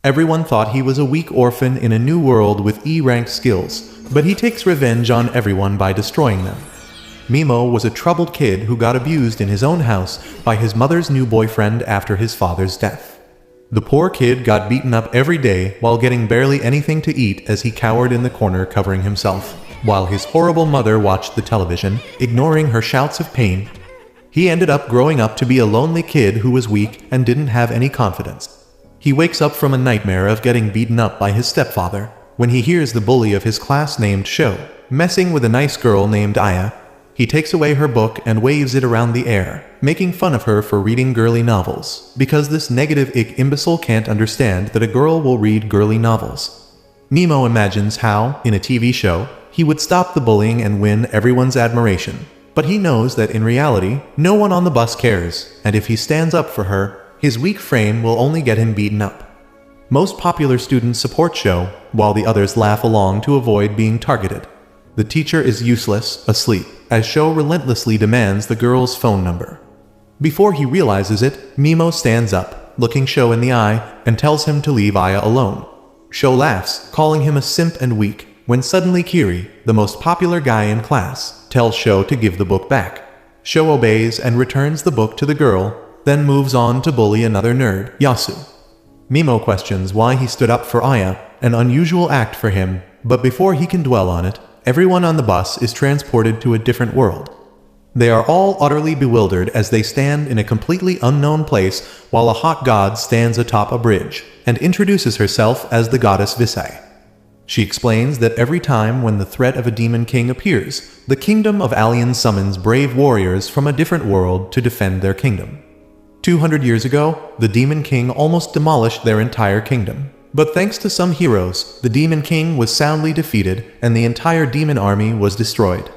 Everyone thought he was a weak orphan in a new world with E-rank skills, but he takes revenge on everyone by destroying them. Mimo was a troubled kid who got abused in his own house by his mother's new boyfriend after his father's death. The poor kid got beaten up every day while getting barely anything to eat as he cowered in the corner covering himself, while his horrible mother watched the television, ignoring her shouts of pain. He ended up growing up to be a lonely kid who was weak and didn't have any confidence. He wakes up from a nightmare of getting beaten up by his stepfather when he hears the bully of his class named Sho messing with a nice girl named Aya. He takes away her book and waves it around the air, making fun of her for reading girly novels, because this negative imbecile can't understand that a girl will read girly novels. Mimo imagines how, in a TV show, he would stop the bullying and win everyone's admiration. But he knows that in reality, no one on the bus cares, and if he stands up for her, his weak frame will only get him beaten up. Most popular students support Sho, while the others laugh along to avoid being targeted. The teacher is useless, asleep, as Sho relentlessly demands the girl's phone number. Before he realizes it, Mimo stands up, looking Sho in the eye, and tells him to leave Aya alone. Sho laughs, calling him a simp and weak, when suddenly Kiri, the most popular guy in class, tells Sho to give the book back. Sho obeys and returns the book to the girl, then moves on to bully another nerd, Yasu. Mimo questions why he stood up for Aya, an unusual act for him, but before he can dwell on it, everyone on the bus is transported to a different world. They are all utterly bewildered as they stand in a completely unknown place while a hot god stands atop a bridge and introduces herself as the goddess Visai. She explains that every time when the threat of a demon king appears, the kingdom of aliens summons brave warriors from a different world to defend their kingdom. 200 years ago, the demon king almost demolished their entire kingdom. But thanks to some heroes, the Demon King was soundly defeated and the entire demon army was destroyed.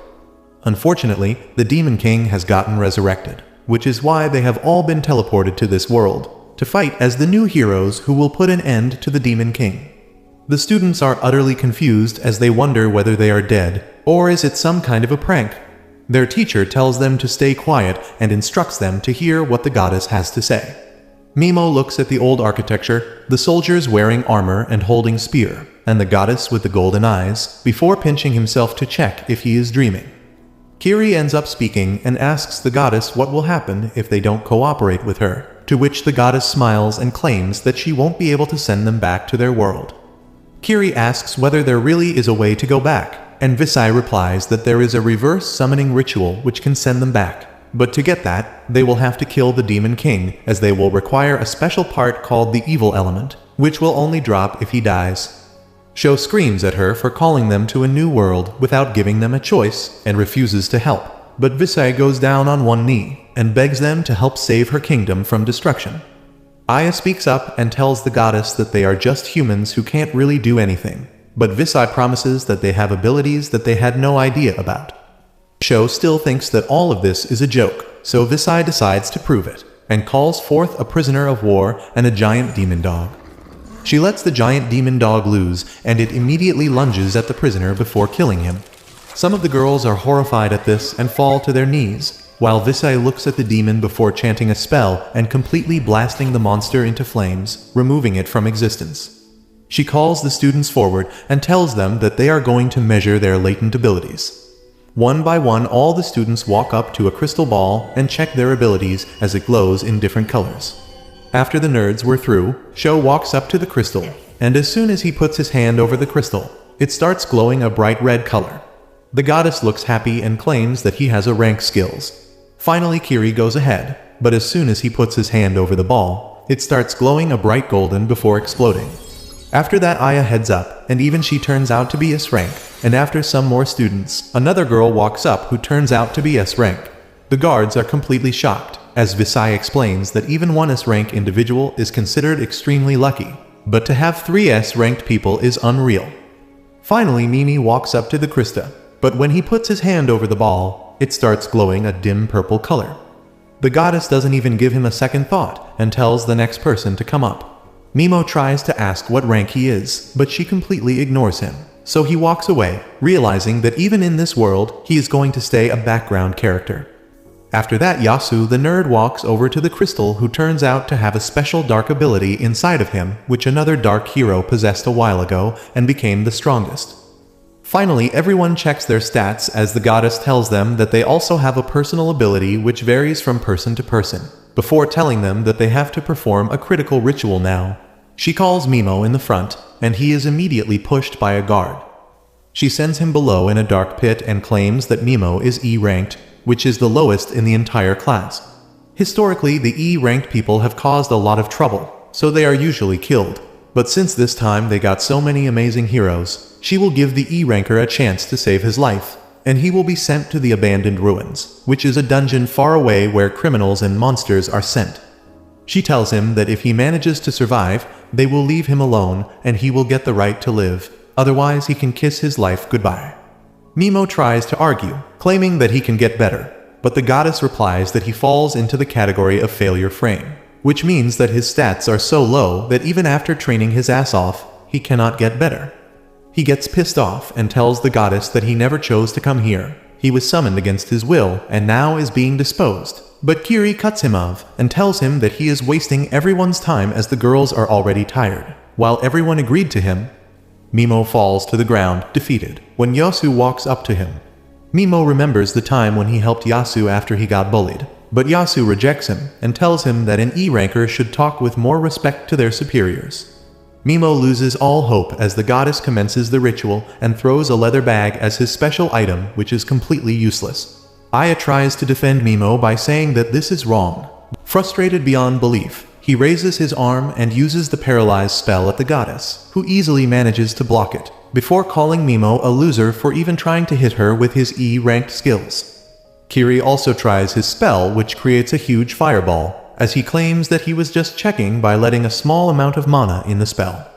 Unfortunately, the Demon King has gotten resurrected, which is why they have all been teleported to this world, to fight as the new heroes who will put an end to the Demon King. The students are utterly confused as they wonder whether they are dead, or is it some kind of a prank? Their teacher tells them to stay quiet and instructs them to hear what the goddess has to say. Mimo looks at the old architecture, the soldiers wearing armor and holding spear, and the goddess with the golden eyes, before pinching himself to check if he is dreaming. Kiri ends up speaking and asks the goddess what will happen if they don't cooperate with her, to which the goddess smiles and claims that she won't be able to send them back to their world. Kiri asks whether there really is a way to go back, and Visai replies that there is a reverse summoning ritual which can send them back. But to get that, they will have to kill the Demon King, as they will require a special part called the evil element, which will only drop if he dies. Sho screams at her for calling them to a new world without giving them a choice, and refuses to help. But Visai goes down on one knee, and begs them to help save her kingdom from destruction. Aya speaks up and tells the goddess that they are just humans who can't really do anything, but Visai promises that they have abilities that they had no idea about. Sho still thinks that all of this is a joke, so Visai decides to prove it, and calls forth a prisoner of war and a giant demon dog. She lets the giant demon dog loose, and it immediately lunges at the prisoner before killing him. Some of the girls are horrified at this and fall to their knees, while Visai looks at the demon before chanting a spell and completely blasting the monster into flames, removing it from existence. She calls the students forward and tells them that they are going to measure their latent abilities. One by one, all the students walk up to a crystal ball and check their abilities as it glows in different colors. After the nerds were through, Sho walks up to the crystal, and as soon as he puts his hand over the crystal, it starts glowing a bright red color. The goddess looks happy and claims that he has a rank skills. Finally, Kiri goes ahead, but as soon as he puts his hand over the ball, it starts glowing a bright golden before exploding. After that, Aya heads up, and even she turns out to be S rank, and after some more students, another girl walks up who turns out to be S rank. The guards are completely shocked, as Visai explains that even one S rank individual is considered extremely lucky, but to have 3 S ranked people is unreal. Finally, Mimi walks up to the Krista, but when he puts his hand over the ball, it starts glowing a dim purple color. The goddess doesn't even give him a second thought, and tells the next person to come up. Mimo tries to ask what rank he is, but she completely ignores him, so he walks away, realizing that even in this world, he is going to stay a background character. After that, Yasu the nerd walks over to the crystal, who turns out to have a special dark ability inside of him, which another dark hero possessed a while ago and became the strongest. Finally, everyone checks their stats as the goddess tells them that they also have a personal ability which varies from person to person, before telling them that they have to perform a critical ritual now. She calls Mimo in the front, and he is immediately pushed by a guard. She sends him below in a dark pit and claims that Mimo is E-ranked, which is the lowest in the entire class. Historically, the E-ranked people have caused a lot of trouble, so they are usually killed. But since this time they got so many amazing heroes, she will give the E-ranker a chance to save his life, and he will be sent to the abandoned ruins, which is a dungeon far away where criminals and monsters are sent. She tells him that if he manages to survive, they will leave him alone and he will get the right to live, otherwise he can kiss his life goodbye. Mimo tries to argue, claiming that he can get better, but the goddess replies that he falls into the category of failure frame, which means that his stats are so low that even after training his ass off, he cannot get better. He gets pissed off and tells the goddess that he never chose to come here. He was summoned against his will and now is being disposed. But Kiri cuts him off and tells him that he is wasting everyone's time as the girls are already tired. While everyone agreed to him, Mimo falls to the ground, defeated, when Yasu walks up to him. Mimo remembers the time when he helped Yasu after he got bullied, but Yasu rejects him and tells him that an E-ranker should talk with more respect to their superiors. Mimo loses all hope as the goddess commences the ritual and throws a leather bag as his special item, which is completely useless. Aya tries to defend Mimo by saying that this is wrong. Frustrated beyond belief, he raises his arm and uses the paralyze spell at the goddess, who easily manages to block it, before calling Mimo a loser for even trying to hit her with his E-ranked skills. Kiri also tries his spell, which creates a huge fireball, as he claims that he was just checking by letting a small amount of mana in the spell.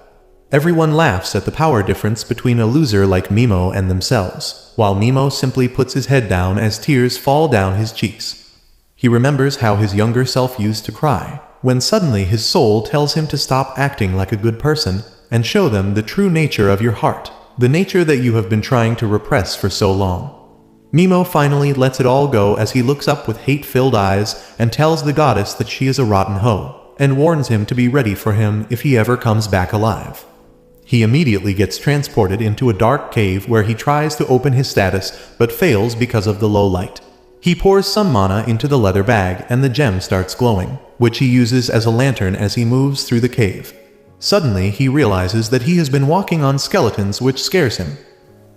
Everyone laughs at the power difference between a loser like Mimo and themselves, while Mimo simply puts his head down as tears fall down his cheeks. He remembers how his younger self used to cry, when suddenly his soul tells him to stop acting like a good person and show them the true nature of your heart, the nature that you have been trying to repress for so long. Mimo finally lets it all go as he looks up with hate-filled eyes and tells the goddess that she is a rotten hoe, and warns him to be ready for him if he ever comes back alive. He immediately gets transported into a dark cave where he tries to open his status but fails because of the low light. He pours some mana into the leather bag and the gem starts glowing, which he uses as a lantern as he moves through the cave. Suddenly he realizes that he has been walking on skeletons, which scares him.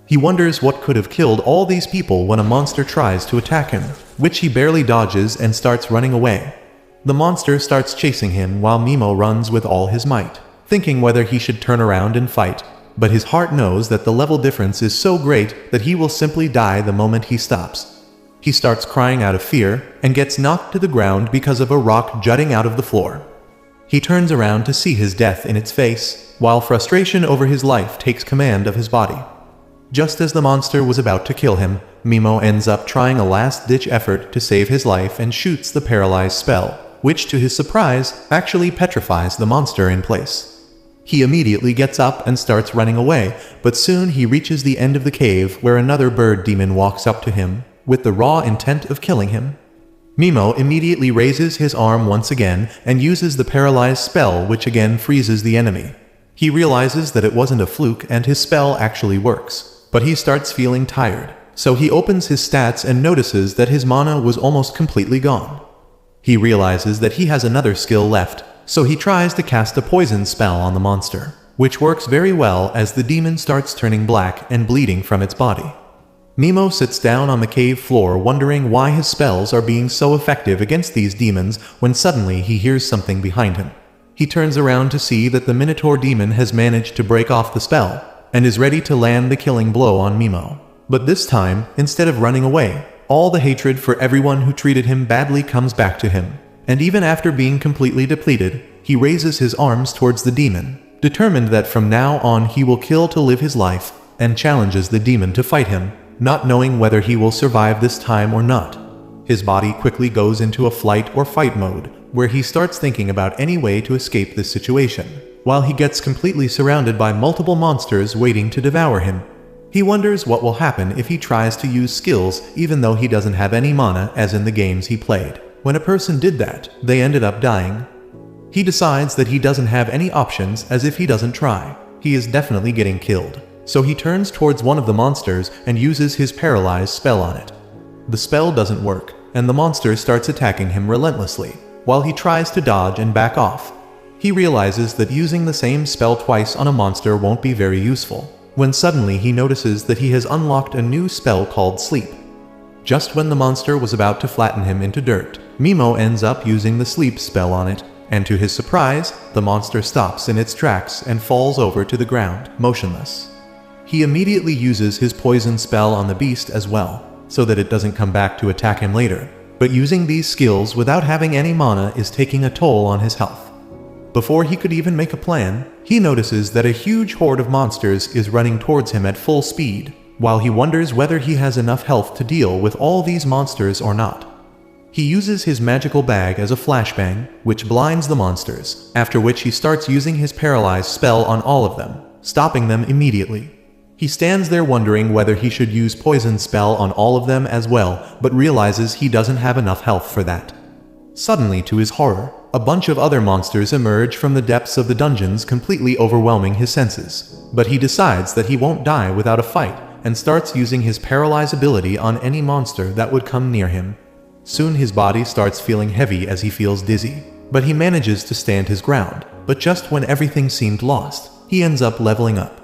He wonders what could have killed all these people when a monster tries to attack him, which he barely dodges and starts running away. The monster starts chasing him while Mimo runs with all his might, thinking whether he should turn around and fight, but his heart knows that the level difference is so great that he will simply die the moment he stops. He starts crying out of fear and gets knocked to the ground because of a rock jutting out of the floor. He turns around to see his death in its face, while frustration over his life takes command of his body. Just as the monster was about to kill him, Mimo ends up trying a last-ditch effort to save his life and shoots the paralyze spell, which to his surprise actually petrifies the monster in place. He immediately gets up and starts running away, but soon he reaches the end of the cave where another bird demon walks up to him, with the raw intent of killing him. Mimo immediately raises his arm once again and uses the paralyze spell, which again freezes the enemy. He realizes that it wasn't a fluke and his spell actually works, but he starts feeling tired, so he opens his stats and notices that his mana was almost completely gone. He realizes that he has another skill left, so he tries to cast a poison spell on the monster, which works very well as the demon starts turning black and bleeding from its body. Mimo sits down on the cave floor wondering why his spells are being so effective against these demons when suddenly he hears something behind him. He turns around to see that the Minotaur demon has managed to break off the spell and is ready to land the killing blow on Mimo. But this time, instead of running away, all the hatred for everyone who treated him badly comes back to him. And even after being completely depleted, he raises his arms towards the demon, determined that from now on he will kill to live his life, and challenges the demon to fight him, not knowing whether he will survive this time or not. His body quickly goes into a flight or fight mode, where he starts thinking about any way to escape this situation, while he gets completely surrounded by multiple monsters waiting to devour him. He wonders what will happen if he tries to use skills even though he doesn't have any mana as in the games he played. When a person did that, they ended up dying. He decides that he doesn't have any options as if he doesn't try. He is definitely getting killed. So he turns towards one of the monsters and uses his paralyze spell on it. The spell doesn't work, and the monster starts attacking him relentlessly, while he tries to dodge and back off. He realizes that using the same spell twice on a monster won't be very useful, when suddenly he notices that he has unlocked a new spell called Sleep. Just when the monster was about to flatten him into dirt, Mimo ends up using the Sleep spell on it, and to his surprise, the monster stops in its tracks and falls over to the ground, motionless. He immediately uses his poison spell on the beast as well, so that it doesn't come back to attack him later. But using these skills without having any mana is taking a toll on his health. Before he could even make a plan, he notices that a huge horde of monsters is running towards him at full speed, while he wonders whether he has enough health to deal with all these monsters or not. He uses his magical bag as a flashbang, which blinds the monsters, after which he starts using his paralyze spell on all of them, stopping them immediately. He stands there wondering whether he should use poison spell on all of them as well, but realizes he doesn't have enough health for that. Suddenly, to his horror, a bunch of other monsters emerge from the depths of the dungeons, completely overwhelming his senses. But he decides that he won't die without a fight, and starts using his paralyze ability on any monster that would come near him. Soon his body starts feeling heavy as he feels dizzy, but he manages to stand his ground. But just when everything seemed lost, he ends up leveling up.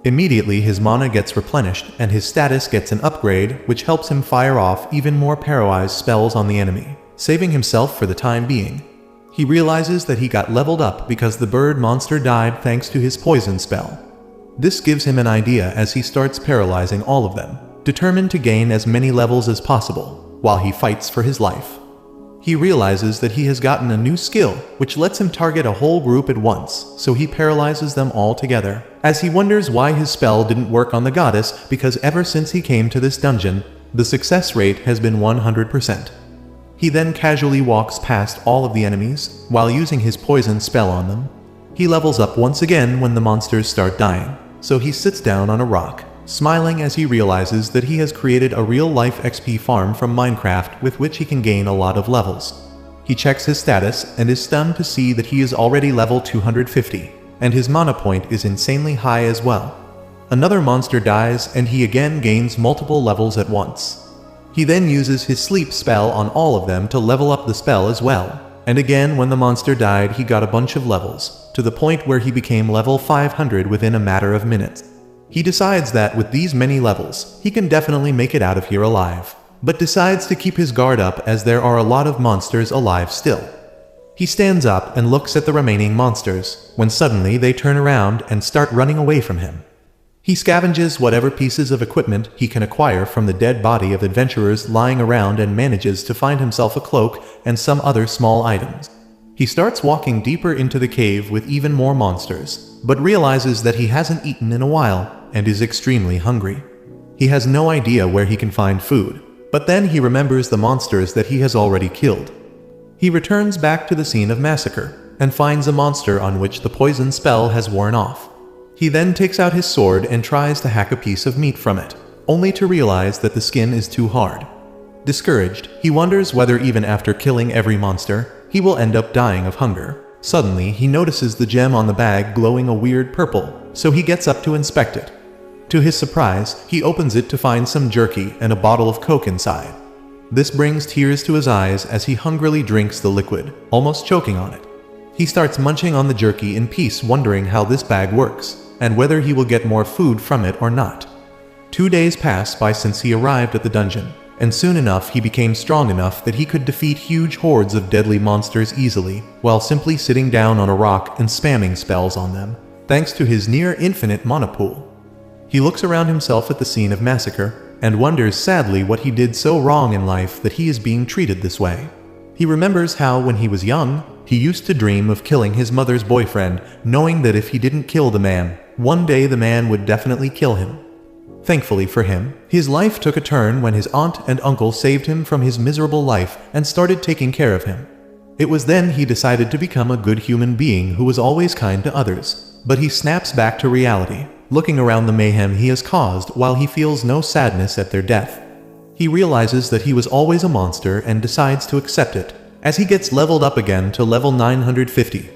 Immediately his mana gets replenished and his status gets an upgrade, which helps him fire off even more paralyze spells on the enemy, saving himself for the time being. He realizes that he got leveled up because the bird monster died thanks to his poison spell. This gives him an idea as he starts paralyzing all of them, determined to gain as many levels as possible, while he fights for his life. He realizes that he has gotten a new skill, which lets him target a whole group at once, so he paralyzes them all together. As he wonders why his spell didn't work on the goddess, because ever since he came to this dungeon, the success rate has been 100%. He then casually walks past all of the enemies, while using his poison spell on them. He levels up once again when the monsters start dying, so he sits down on a rock, smiling as he realizes that he has created a real-life XP farm from Minecraft with which he can gain a lot of levels. He checks his status and is stunned to see that he is already level 250, and his mana point is insanely high as well. Another monster dies and he again gains multiple levels at once. He then uses his sleep spell on all of them to level up the spell as well, and again when the monster died he got a bunch of levels, to the point where he became level 500 within a matter of minutes. He decides that with these many levels, he can definitely make it out of here alive, but decides to keep his guard up as there are a lot of monsters alive still. He stands up and looks at the remaining monsters, when suddenly they turn around and start running away from him. He scavenges whatever pieces of equipment he can acquire from the dead body of adventurers lying around and manages to find himself a cloak and some other small items. He starts walking deeper into the cave with even more monsters, but realizes that he hasn't eaten in a while and is extremely hungry. He has no idea where he can find food, but then he remembers the monsters that he has already killed. He returns back to the scene of massacre and finds a monster on which the poison spell has worn off. He then takes out his sword and tries to hack a piece of meat from it, only to realize that the skin is too hard. Discouraged, he wonders whether even after killing every monster, he will end up dying of hunger. Suddenly, he notices the gem on the bag glowing a weird purple, so he gets up to inspect it. To his surprise, he opens it to find some jerky and a bottle of Coke inside. This brings tears to his eyes as he hungrily drinks the liquid, almost choking on it. He starts munching on the jerky in peace, wondering how this bag works, and whether he will get more food from it or not. 2 days pass by since he arrived at the dungeon, and soon enough he became strong enough that he could defeat huge hordes of deadly monsters easily, while simply sitting down on a rock and spamming spells on them, thanks to his near-infinite mana pool. He looks around himself at the scene of massacre, and wonders sadly what he did so wrong in life that he is being treated this way. He remembers how, when he was young, he used to dream of killing his mother's boyfriend, knowing that if he didn't kill the man, one day the man would definitely kill him. Thankfully for him, his life took a turn when his aunt and uncle saved him from his miserable life and started taking care of him. It was then he decided to become a good human being who was always kind to others, but he snaps back to reality. looking around the mayhem he has caused while he feels no sadness at their death. He realizes that he was always a monster and decides to accept it, as he gets leveled up again to level 950.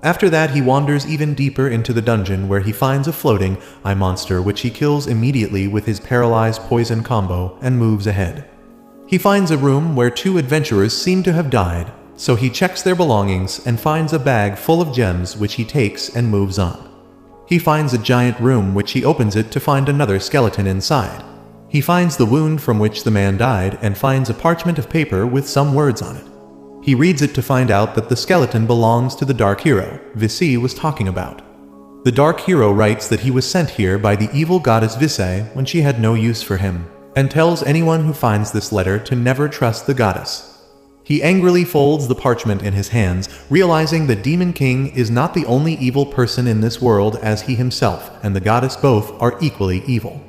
After that, he wanders even deeper into the dungeon where he finds a floating eye monster which he kills immediately with his paralyzed poison combo and moves ahead. He finds a room where 2 adventurers seem to have died, so he checks their belongings and finds a bag full of gems which he takes and moves on. He finds a giant room which he opens it to find another skeleton inside. He finds the wound from which the man died and finds a parchment of paper with some words on it. He reads it to find out that the skeleton belongs to the Dark Hero Visi was talking about. The Dark Hero writes that he was sent here by the evil goddess Visi when she had no use for him, and tells anyone who finds this letter to never trust the goddess. He angrily folds the parchment in his hands, realizing the Demon King is not the only evil person in this world, as he himself and the goddess both are equally evil.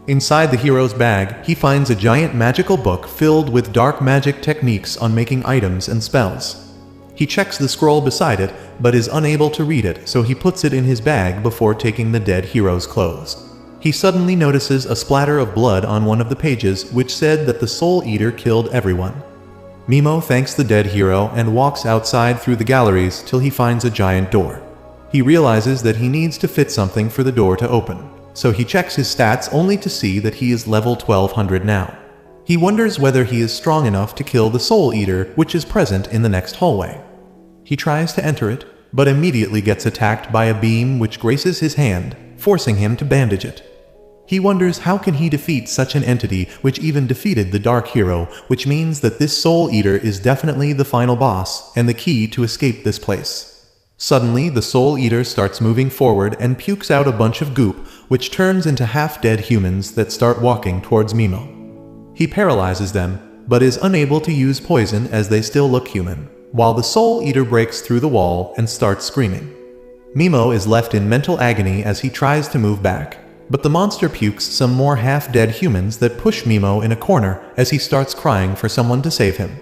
Inside the hero's bag, he finds a giant magical book filled with dark magic techniques on making items and spells. He checks the scroll beside it, but is unable to read it, so he puts it in his bag before taking the dead hero's clothes. He suddenly notices a splatter of blood on one of the pages which said that the Soul Eater killed everyone. Mimo thanks the dead hero and walks outside through the galleries till he finds a giant door. He realizes that he needs to fit something for the door to open, so he checks his stats only to see that he is level 1200 now. He wonders whether he is strong enough to kill the Soul Eater, which is present in the next hallway. He tries to enter it, but immediately gets attacked by a beam which grazes his hand, forcing him to bandage it. He wonders how can he defeat such an entity which even defeated the Dark Hero, which means that this Soul Eater is definitely the final boss and the key to escape this place. Suddenly, the Soul Eater starts moving forward and pukes out a bunch of goop, which turns into half-dead humans that start walking towards Mimo. He paralyzes them, but is unable to use poison as they still look human, while the Soul Eater breaks through the wall and starts screaming. Mimo is left in mental agony as he tries to move back, but the monster pukes some more half-dead humans that push Mimo in a corner as he starts crying for someone to save him.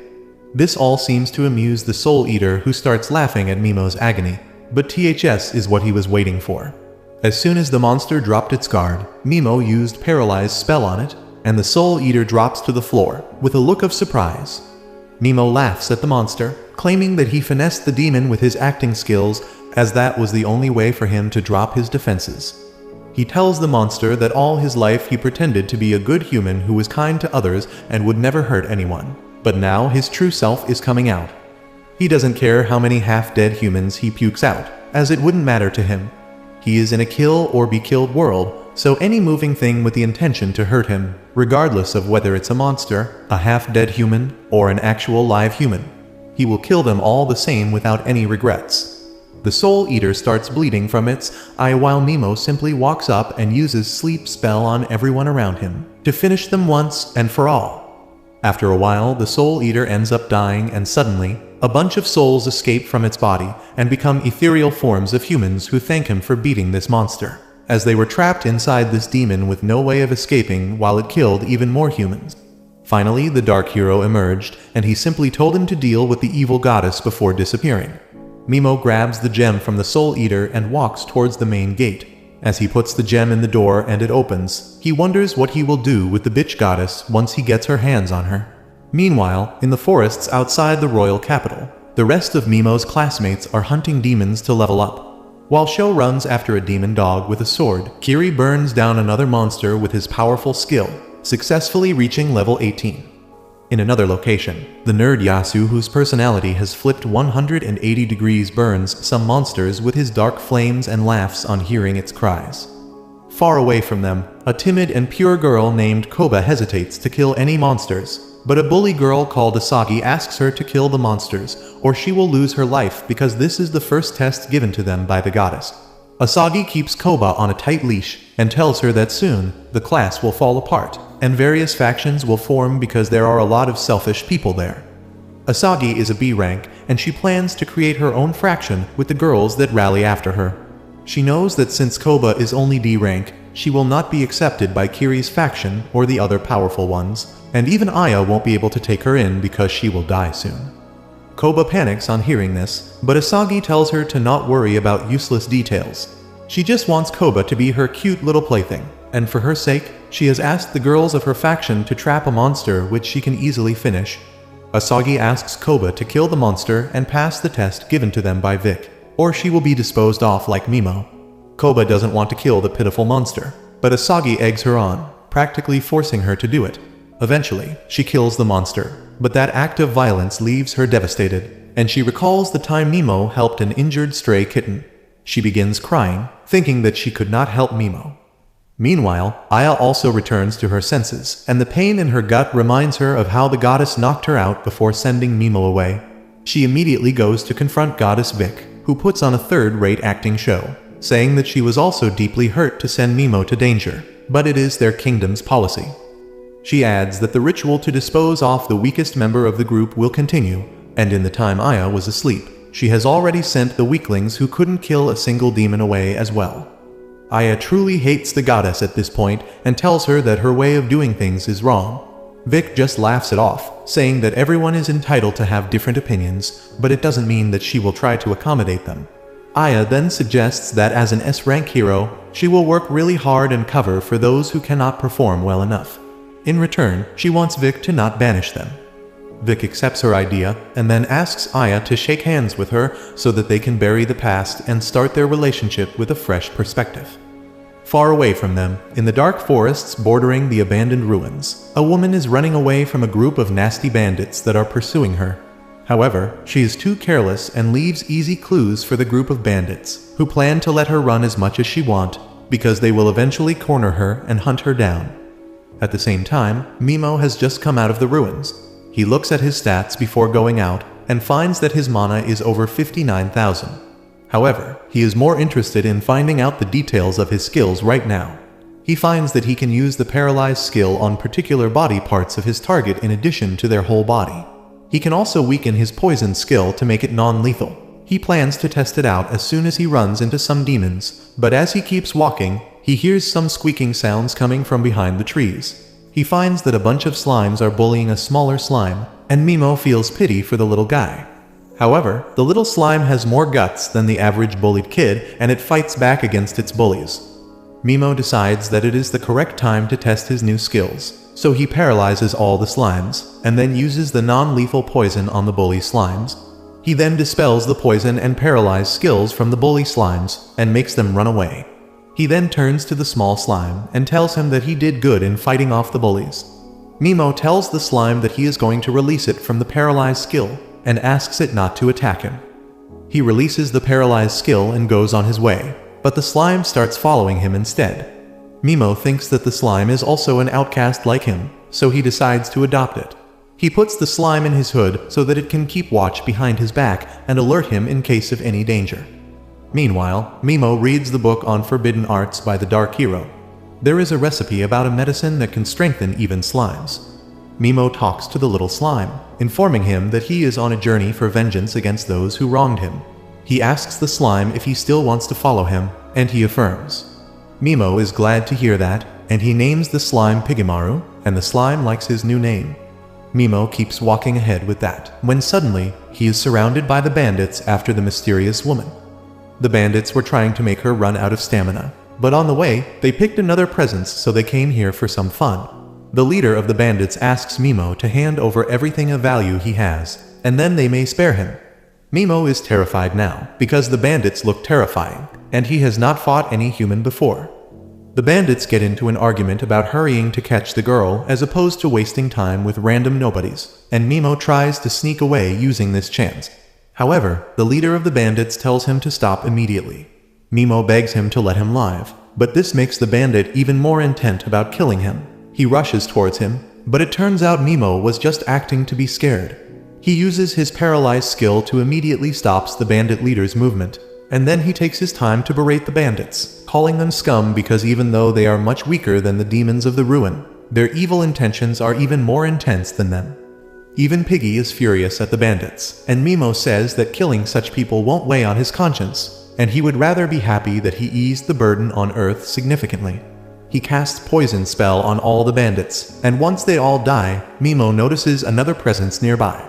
This all seems to amuse the Soul Eater, who starts laughing at Mimo's agony, but THS is what he was waiting for. As soon as the monster dropped its guard, Mimo used Paralyze spell on it, and the Soul Eater drops to the floor with a look of surprise. Mimo laughs at the monster, claiming that he finessed the demon with his acting skills, as that was the only way for him to drop his defenses. He tells the monster that all his life he pretended to be a good human who was kind to others and would never hurt anyone, but now his true self is coming out. He doesn't care how many half-dead humans he pukes out, as it wouldn't matter to him. He is in a kill or be killed world, so any moving thing with the intention to hurt him, regardless of whether it's a monster, a half-dead human, or an actual live human, he will kill them all the same without any regrets. The Soul Eater starts bleeding from its eye while Mimo simply walks up and uses sleep spell on everyone around him to finish them once and for all. After a while, the Soul Eater ends up dying, and suddenly, a bunch of souls escape from its body and become ethereal forms of humans who thank him for beating this monster, as they were trapped inside this demon with no way of escaping while it killed even more humans. Finally, the Dark Hero emerged, and he simply told him to deal with the evil goddess before disappearing. Mimo grabs the gem from the Soul Eater and walks towards the main gate. As he puts the gem in the door and it opens, he wonders what he will do with the bitch goddess once he gets her hands on her. Meanwhile, in the forests outside the royal capital, the rest of Mimo's classmates are hunting demons to level up. While Sho runs after a demon dog with a sword, Kiri burns down another monster with his powerful skill, successfully reaching level 18. In another location, the nerd Yasu, whose personality has flipped 180 degrees, burns some monsters with his dark flames and laughs on hearing its cries. Far away from them, a timid and pure girl named Koba hesitates to kill any monsters, but a bully girl called Asagi asks her to kill the monsters, or she will lose her life because this is the first test given to them by the goddess. Asagi keeps Koba on a tight leash and tells her that soon, the class will fall apart, and various factions will form because there are a lot of selfish people there. Asagi is a B rank, and she plans to create her own fraction with the girls that rally after her. She knows that since Koba is only D rank, she will not be accepted by Kiri's faction or the other powerful ones, and even Aya won't be able to take her in because she will die soon. Koba panics on hearing this, but Asagi tells her to not worry about useless details. She just wants Koba to be her cute little plaything, and for her sake, she has asked the girls of her faction to trap a monster which she can easily finish. Asagi asks Koba to kill the monster and pass the test given to them by Vic, or she will be disposed off like Mimo. Koba doesn't want to kill the pitiful monster, but Asagi eggs her on, practically forcing her to do it. Eventually, she kills the monster, but that act of violence leaves her devastated, and she recalls the time Mimo helped an injured stray kitten. She begins crying, thinking that she could not help Mimo. Meanwhile, Aya also returns to her senses, and the pain in her gut reminds her of how the goddess knocked her out before sending Mimo away. She immediately goes to confront Goddess Vic, who puts on a third-rate acting show, saying that she was also deeply hurt to send Mimo to danger, but it is their kingdom's policy. She adds that the ritual to dispose off the weakest member of the group will continue, and in the time Aya was asleep, she has already sent the weaklings who couldn't kill a single demon away as well. Aya truly hates the goddess at this point and tells her that her way of doing things is wrong. Vic just laughs it off, saying that everyone is entitled to have different opinions, but it doesn't mean that she will try to accommodate them. Aya then suggests that as an S-rank hero, she will work really hard and cover for those who cannot perform well enough. In return, she wants Vic to not banish them. Vic accepts her idea, and then asks Aya to shake hands with her so that they can bury the past and start their relationship with a fresh perspective. Far away from them, in the dark forests bordering the abandoned ruins, a woman is running away from a group of nasty bandits that are pursuing her. However, she is too careless and leaves easy clues for the group of bandits, who plan to let her run as much as she wants, because they will eventually corner her and hunt her down. At the same time, Mimo has just come out of the ruins. He looks at his stats before going out, and finds that his mana is over 59,000. However, he is more interested in finding out the details of his skills right now. He finds that he can use the paralyzed skill on particular body parts of his target in addition to their whole body. He can also weaken his poison skill to make it non-lethal. He plans to test it out as soon as he runs into some demons, but as he keeps walking, he hears some squeaking sounds coming from behind the trees. He finds that a bunch of slimes are bullying a smaller slime, and Mimo feels pity for the little guy. However, the little slime has more guts than the average bullied kid, and it fights back against its bullies. Mimo decides that it is the correct time to test his new skills, so he paralyzes all the slimes, and then uses the non-lethal poison on the bully slimes. He then dispels the poison and paralyzed skills from the bully slimes, and makes them run away. He then turns to the small slime and tells him that he did good in fighting off the bullies. Mimo tells the slime that he is going to release it from the paralyzed skill, and asks it not to attack him. He releases the paralyzed skill and goes on his way, but the slime starts following him instead. Mimo thinks that the slime is also an outcast like him, so he decides to adopt it. He puts the slime in his hood so that it can keep watch behind his back and alert him in case of any danger. Meanwhile, Mimo reads the book on forbidden arts by the Dark Hero. There is a recipe about a medicine that can strengthen even slimes. Mimo talks to the little slime, informing him that he is on a journey for vengeance against those who wronged him. He asks the slime if he still wants to follow him, and he affirms. Mimo is glad to hear that, and he names the slime Pigimaru, and the slime likes his new name. Mimo keeps walking ahead with that, when suddenly, he is surrounded by the bandits after the mysterious woman. The bandits were trying to make her run out of stamina, but on the way, they picked another presence, so they came here for some fun. The leader of the bandits asks Mimo to hand over everything of value he has, and then they may spare him. Mimo is terrified now, because the bandits look terrifying, and he has not fought any human before. The bandits get into an argument about hurrying to catch the girl as opposed to wasting time with random nobodies, and Mimo tries to sneak away using this chance. However, the leader of the bandits tells him to stop immediately. Mimo begs him to let him live, but this makes the bandit even more intent about killing him. He rushes towards him, but it turns out Mimo was just acting to be scared. He uses his paralyzed skill to immediately stops the bandit leader's movement, and then he takes his time to berate the bandits, calling them scum because even though they are much weaker than the demons of the ruin, their evil intentions are even more intense than them. Even Piggy is furious at the bandits, and Mimo says that killing such people won't weigh on his conscience, and he would rather be happy that he eased the burden on Earth significantly. He casts poison spell on all the bandits, and once they all die, Mimo notices another presence nearby.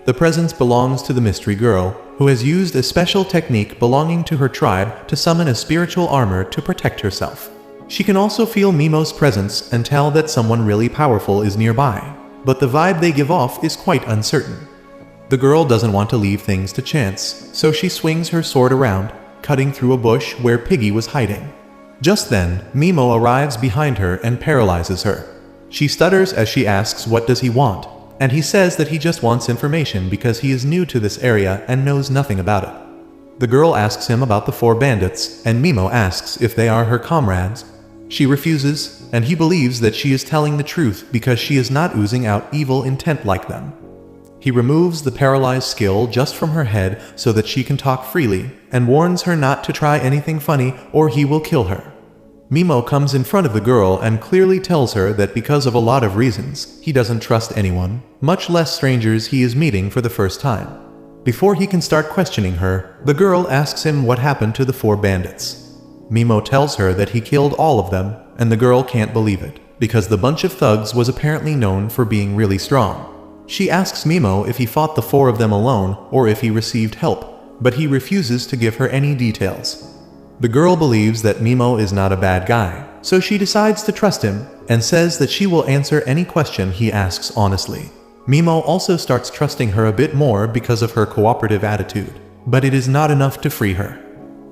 The presence belongs to the mystery girl, who has used a special technique belonging to her tribe to summon a spiritual armor to protect herself. She can also feel Mimo's presence and tell that someone really powerful is nearby, but the vibe they give off is quite uncertain. The girl doesn't want to leave things to chance, so she swings her sword around, cutting through a bush where Piggy was hiding. Just then, Mimo arrives behind her and paralyzes her. She stutters as she asks what does he want, and he says that he just wants information because he is new to this area and knows nothing about it. The girl asks him about the 4 bandits, and Mimo asks if they are her comrades. She refuses, and he believes that she is telling the truth because she is not oozing out evil intent like them. He removes the paralyzed skill just from her head so that she can talk freely, and warns her not to try anything funny or he will kill her. Mimo comes in front of the girl and clearly tells her that because of a lot of reasons, he doesn't trust anyone, much less strangers he is meeting for the first time. Before he can start questioning her, the girl asks him what happened to the 4 bandits. Mimo tells her that he killed all of them, and the girl can't believe it, because the bunch of thugs was apparently known for being really strong. She asks Mimo if he fought the 4 of them alone or if he received help, but he refuses to give her any details. The girl believes that Mimo is not a bad guy, so she decides to trust him and says that she will answer any question he asks honestly. Mimo also starts trusting her a bit more because of her cooperative attitude, but it is not enough to free her.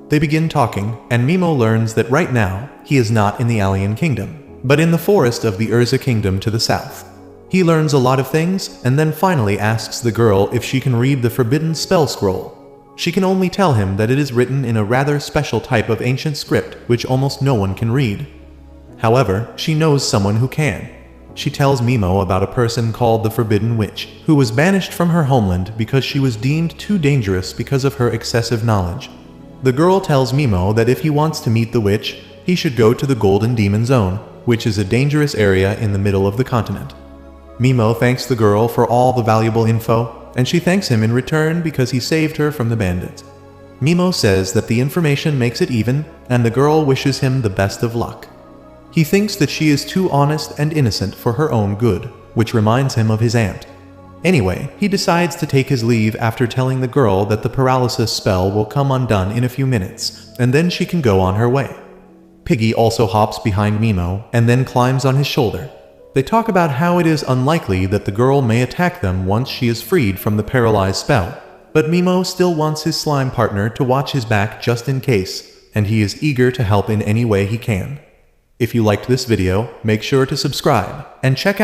They begin talking, and Mimo learns that right now, he is not in the Alien Kingdom, but in the forest of the Urza Kingdom to the south. He learns a lot of things, and then finally asks the girl if she can read the forbidden spell scroll. She can only tell him that it is written in a rather special type of ancient script which almost no one can read. However, she knows someone who can. She tells Mimo about a person called the Forbidden Witch, who was banished from her homeland because she was deemed too dangerous because of her excessive knowledge. The girl tells Mimo that if he wants to meet the witch, he should go to the Golden Demon Zone, which is a dangerous area in the middle of the continent. Mimo thanks the girl for all the valuable info, and she thanks him in return because he saved her from the bandits. Mimo says that the information makes it even, and the girl wishes him the best of luck. He thinks that she is too honest and innocent for her own good, which reminds him of his aunt. Anyway, he decides to take his leave after telling the girl that the paralysis spell will come undone in a few minutes, and then she can go on her way. Piggy also hops behind Mimo and then climbs on his shoulder. They talk about how it is unlikely that the girl may attack them once she is freed from the paralyzed spell, but Mimo still wants his slime partner to watch his back just in case, and he is eager to help in any way he can. If you liked this video, make sure to subscribe and check out